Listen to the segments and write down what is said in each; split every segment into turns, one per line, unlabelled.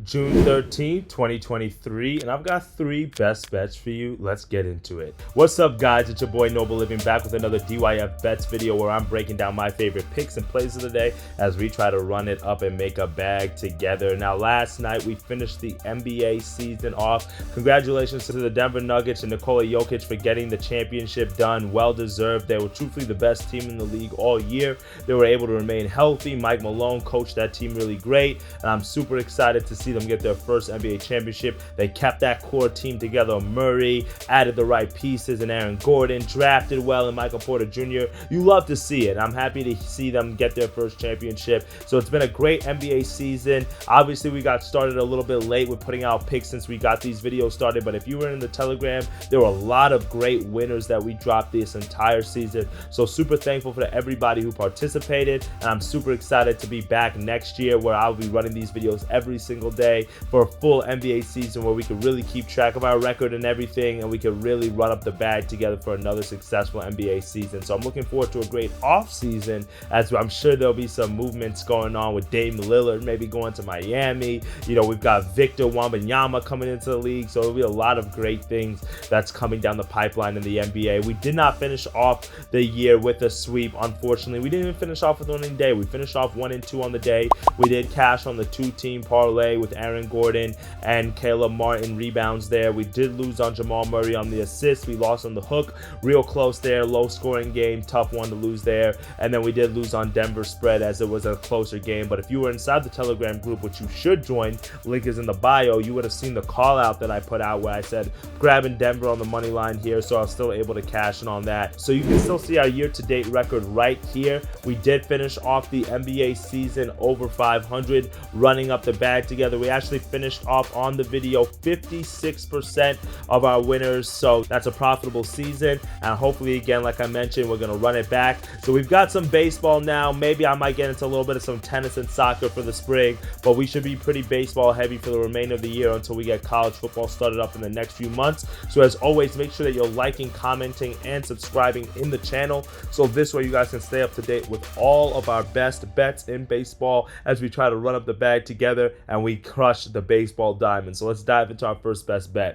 June 13th, 2023, and I've got 3 best bets for you. Let's get into it. What's up, guys? It's your boy Noble Living back with another DYF Bets video where I'm breaking down my favorite picks and plays of the day as we try to run it up and make a bag together. Now, last night we finished the NBA season off. Congratulations to the Denver Nuggets and Nikola Jokic for getting the championship done. Well deserved. They were truthfully the best team in the league all year. They were able to remain healthy. Mike Malone coached that team really great, and I'm super excited to see them get their first NBA championship. They kept that core team together. Murray added the right pieces, and Aaron Gordon drafted well, and Michael Porter Jr. You love to see it. I'm happy to see them get their first championship. So it's been a great NBA season. Obviously, we got started a little bit late with putting out picks since we got these videos started, but if you were in the Telegram, there were a lot of great winners that we dropped this entire season. So super thankful for everybody who participated, and I'm super excited to be back next year where I'll be running these videos every single day for a full NBA season where we can really keep track of our record and everything, and we can really run up the bag together for another successful NBA season. So I'm looking forward to a great off season, as I'm sure there'll be some movements going on with Dame Lillard maybe going to Miami. You know, we've got Victor Wembanyama coming into the league, so there'll be a lot of great things that's coming down the pipeline in the NBA. We did not finish off the year with a sweep, unfortunately. We didn't even finish off with winning day. We finished off 1-2 on the day. We did cash on the 2-team parlay with Aaron Gordon and Caleb Martin rebounds there. We did lose on Jamal Murray on the assist. We lost on the hook. Real close there. Low scoring game. Tough one to lose there. And then we did lose on Denver spread as it was a closer game. But if you were inside the Telegram group, which you should join, link is in the bio, you would have seen the call out that I put out where I said grabbing Denver on the money line here. So I was still able to cash in on that. So you can still see our year-to-date record right here. We did finish off the NBA season over 500, running up the bag together. We actually finished off on the video 56% of our winners, so that's a profitable season. And hopefully, again, like I mentioned, we're going to run it back. So we've got some baseball now. Maybe I might get into a little bit of some tennis and soccer for the spring, but we should be pretty baseball heavy for the remainder of the year until we get college football started up in the next few months. So as always, make sure that you're liking, commenting, and subscribing in the channel, so this way you guys can stay up to date with all of our best bets in baseball as we try to run up the bag together and we crush the baseball diamond. So let's dive into our first best bet.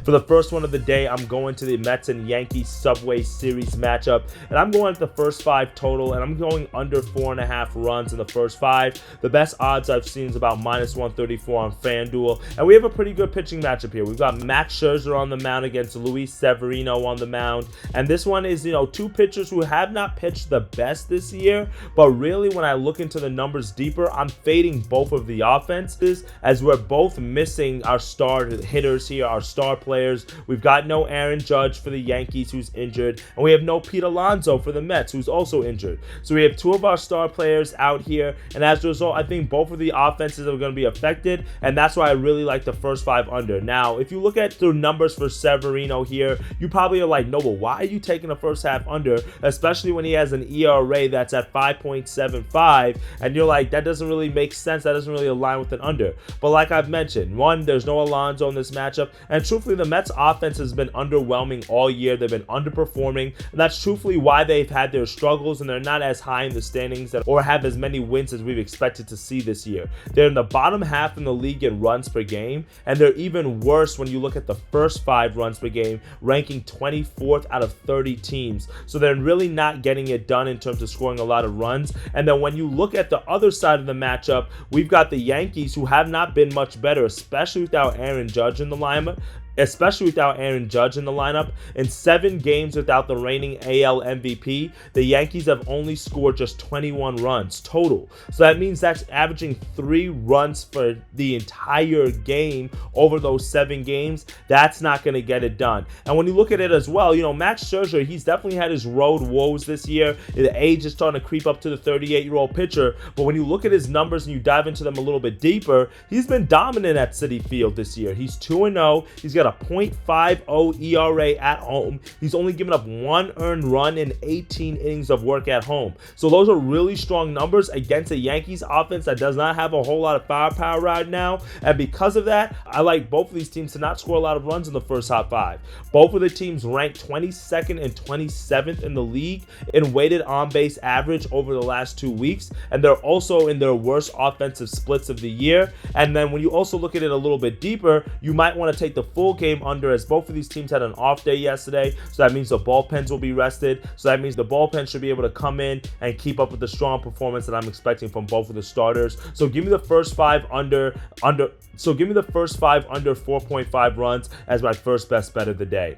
For the first one of the day, I'm going to the Mets and Yankees Subway Series matchup, and I'm going at the first 5 total, and I'm going under 4.5 runs in the first 5. The best odds I've seen is about -134 on FanDuel, and we have a pretty good pitching matchup here. We've got Max Scherzer on the mound against Luis Severino on the mound, and this one is, you know, 2 pitchers who have not pitched the best this year, but really when I look into the numbers deeper, I'm fading both of the offenses as we're both missing our star hitters here, our star players. We've got no Aaron Judge for the Yankees, who's injured, and we have no Pete Alonso for the Mets, who's also injured. So we have 2 of our star players out here, and as a result, I think both of the offenses are going to be affected, and that's why I really like the first 5 under. Now, if you look at the numbers for Severino here, you probably are like, no, but why are you taking the first half under, especially when he has an ERA that's at 5.75, and you're like, that doesn't really make sense. That doesn't really align with an under. But like I've mentioned, one, there's no Alonso in this matchup, and truthfully, the Mets offense has been underwhelming all year. They've been underperforming, and that's truthfully why they've had their struggles, and they're not as high in the standings or have as many wins as we've expected to see this year. They're in the bottom half in the league in runs per game, and they're even worse when you look at the first 5 runs per game, ranking 24th out of 30 teams. So they're really not getting it done in terms of scoring a lot of runs. And then when you look at the other side of the matchup, we've got the Yankees, who have not been much better, especially without Aaron Judge in the lineup. In 7 games without the reigning AL MVP, the Yankees have only scored just 21 runs total. So that means that's averaging 3 runs for the entire game over those 7 games. That's not going to get it done. And when you look at it as well, you know, Max Scherzer, he's definitely had his road woes this year. The age is starting to creep up to the 38-year-old pitcher. But when you look at his numbers and you dive into them a little bit deeper, he's been dominant at Citi Field this year. He's 2-0. He's got a a .50 ERA at home. He's only given up 1 earned run in 18 innings of work at home. So those are really strong numbers against a Yankees offense that does not have a whole lot of firepower right now. And because of that, I like both of these teams to not score a lot of runs in the first hot 5. Both of the teams ranked 22nd and 27th in the league in weighted on-base average over the last 2 weeks, and they're also in their worst offensive splits of the year. And then when you also look at it a little bit deeper, you might want to take the full game under, as both of these teams had an off day yesterday, so that means the bullpens will be rested. So that means the bullpen should be able to come in and keep up with the strong performance that I'm expecting from both of the starters. So give me the first 5 under. So give me the first 5 under 4.5 runs as my first best bet of the day.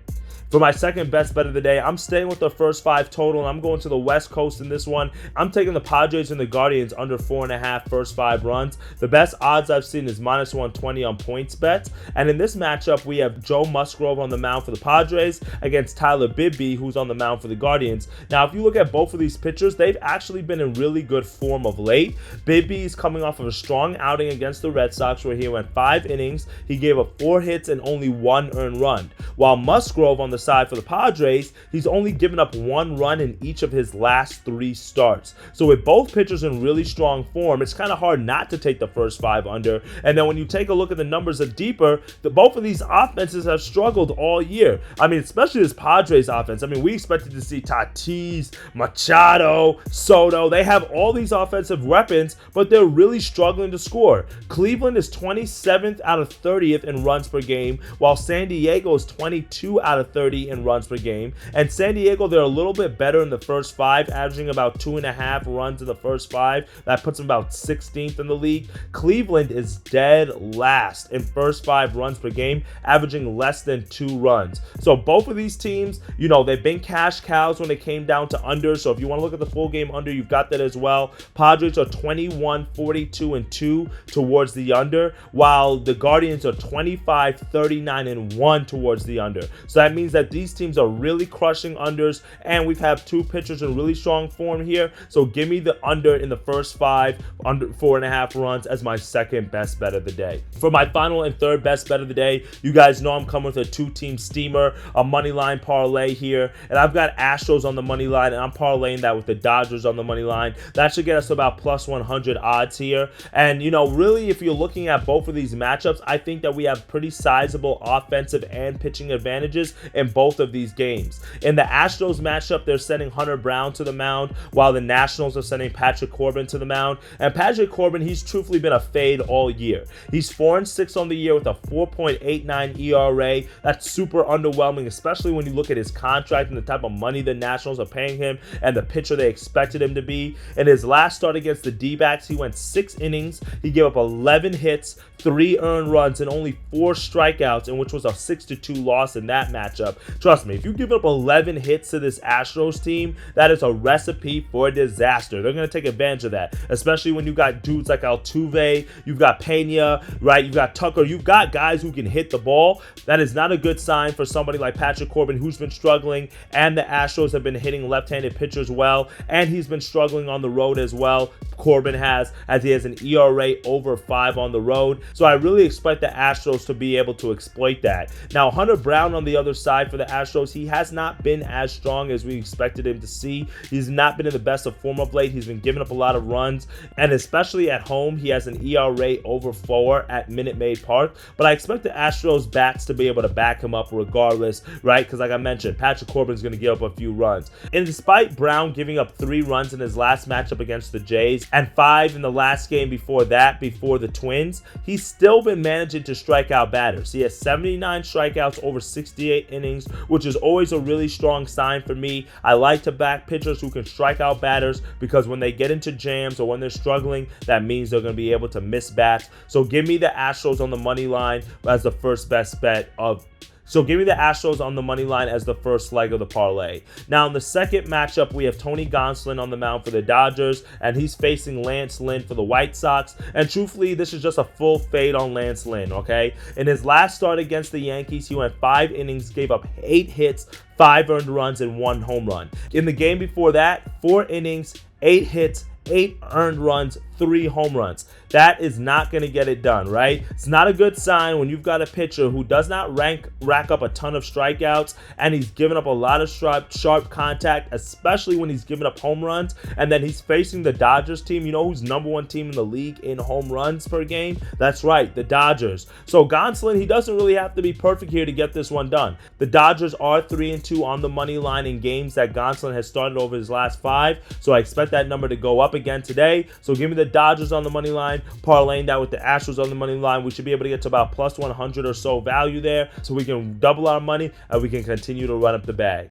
For my second best bet of the day, I'm staying with the first 5 total, and I'm going to the West Coast in this one. I'm taking the Padres and the Guardians under 4.5 first 5 runs. The best odds I've seen is -120 on points bets. And in this matchup, we have Joe Musgrove on the mound for the Padres against Tyler Bibby, who's on the mound for the Guardians. Now, if you look at both of these pitchers, they've actually been in really good form of late. Bibby is coming off of a strong outing against the Red Sox where he went 5 innings. He gave up 4 hits and only 1 earned run. While Musgrove on the side for the Padres, he's only given up 1 run in each of his last 3 starts. So with both pitchers in really strong form, it's kind of hard not to take the first 5 under. And then when you take a look at the numbers deeper, both of these offenses have struggled all year. I mean, especially this Padres offense. I mean, we expected to see Tatis, Machado, Soto. They have all these offensive weapons, but they're really struggling to score. Cleveland is 27th out of 30th in runs per game, while San Diego is 22 out of 30 in runs per game. And San Diego, they're a little bit better in the first 5, averaging about 2.5 runs in the first 5. That puts them about 16th in the league. Cleveland is dead last in first 5 runs per game, averaging less than 2 runs. So both of these teams, you know, they've been cash cows when it came down to under. So if you want to look at the full game under, you've got that as well. Padres are 21, 42, and 2 towards the under, while the Guardians are 25, 39, and 1 towards the under. So that means that these teams are really crushing unders, and we've had 2 pitchers in really strong form here. So give me the under in the first 5, under 4.5 runs as my second best bet of the day. For my final and third best bet of the day, you guys know I'm coming with a 2-team steamer, a money line parlay here, and I've got Astros on the money line, and I'm parlaying that with the Dodgers on the money line. That should get us to about +100 odds here. And you know, really, if you're looking at both of these matchups, I think that we have pretty sizable offensive and pitching advantages in both of these games. In the Astros matchup, they're sending Hunter Brown to the mound, while the Nationals are sending Patrick Corbin to the mound. And Patrick Corbin, he's truthfully been a fade all year. He's 4-6 on the year with a 4.89 ERA. That's super underwhelming, especially when you look at his contract and the type of money the Nationals are paying him and the pitcher they expected him to be. In his last start against the D-backs, he went 6 innings. He gave up 11 hits, 3 earned runs, and only 4 strikeouts, in which was a 6-2 loss in that matchup. Trust me, if you give up 11 hits to this Astros team, that is a recipe for disaster. They're going to take advantage of that, especially when you got dudes like Altuve, you've got Pena, right? You've got Tucker. You've got guys who can hit the ball. That is not a good sign for somebody like Patrick Corbin, who's been struggling, and the Astros have been hitting left-handed pitchers well, and he's been struggling on the road as well. Corbin has, as he has an ERA over 5 on the road. So I really expect the Astros to be able to exploit that. Now, Hunter Brown on the other side for the Astros, he has not been as strong as we expected him to see. He's not been in the best of form of late. He's been giving up a lot of runs, and especially at home, he has an ERA over 4 at Minute Maid Park. But I expect the Astros bats to be able to back him up regardless, right? Because like I mentioned, Patrick Corbin's going to give up a few runs. And despite Brown giving up 3 runs in his last matchup against the Jays and 5 in the last game before that, before the Twins, he's still been managing to strike out batters. He has 79 strikeouts over 68 innings, which is always a really strong sign for me. I like to back pitchers who can strike out batters, because when they get into jams or when they're struggling, that means they're going to be able to miss bats. So give me the Astros on the money line as the first best bet of So give me the Astros on the money line as the first leg of the parlay. Now, in the second matchup, we have Tony Gonsolin on the mound for the Dodgers, and he's facing Lance Lynn for the White Sox. And truthfully, this is just a full fade on Lance Lynn, okay? In his last start against the Yankees, he went 5 innings, gave up 8 hits, 5 earned runs, and 1 home run. In the game before that, 4 innings, 8 hits, 8 earned runs, 3 home runs. That is not going to get it done, right? It's not a good sign when you've got a pitcher who does not rack up a ton of strikeouts, and he's giving up a lot of sharp contact, especially when he's giving up home runs, and then he's facing the Dodgers team. You know who's #1 team in the league in home runs per game? That's right, the Dodgers. So Gonsolin, he doesn't really have to be perfect here to get this one done. The Dodgers are 3-2 on the money line in games that Gonsolin has started over his last 5, so I expect that number to go up again today. So give me the Dodgers on the money line, parlaying that with the Astros on the money line. We should be able to get to about plus 100 or so value there, so we can double our money and we can continue to run up the bag.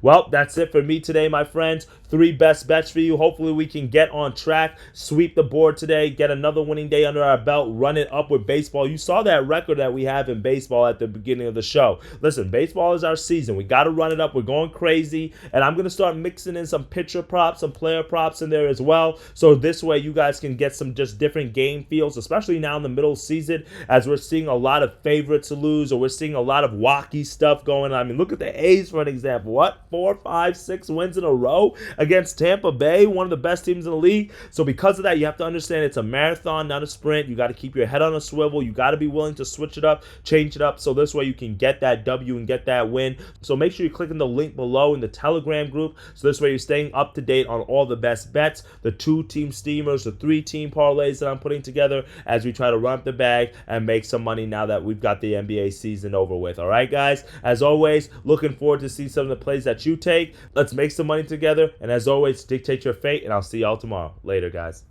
Well, that's it for me today, my friends. 3 best bets for you. Hopefully we can get on track, sweep the board today, get another winning day under our belt, run it up with baseball. You saw that record that we have in baseball at the beginning of the show. Listen, baseball is our season. We got to run it up. We're going crazy, and I'm going to start mixing in some pitcher props, some player props in there as well, so this way you guys can get some just different game feels, especially now in the middle of the season, as we're seeing a lot of favorites to lose, or we're seeing a lot of wacky stuff going on. I mean, look at the A's for an example. What? 4, 5, 6 wins in a row against Tampa Bay, one of the best teams in the league. So because of that, you have to understand it's a marathon, not a sprint. You got to keep your head on a swivel. You got to be willing to switch it up, change it up, so this way you can get that W and get that win. So make sure you're clicking the link below in the Telegram group, so this way you're staying up to date on all the best bets, the 2-team steamers, the 3-team parlays that I'm putting together as we try to run up the bag and make some money now that we've got the NBA season over with. All right, guys? As always, looking forward to see some of the plays that you take. Let's make some money together, and as always, dictate your fate, and I'll see y'all tomorrow. Later, guys.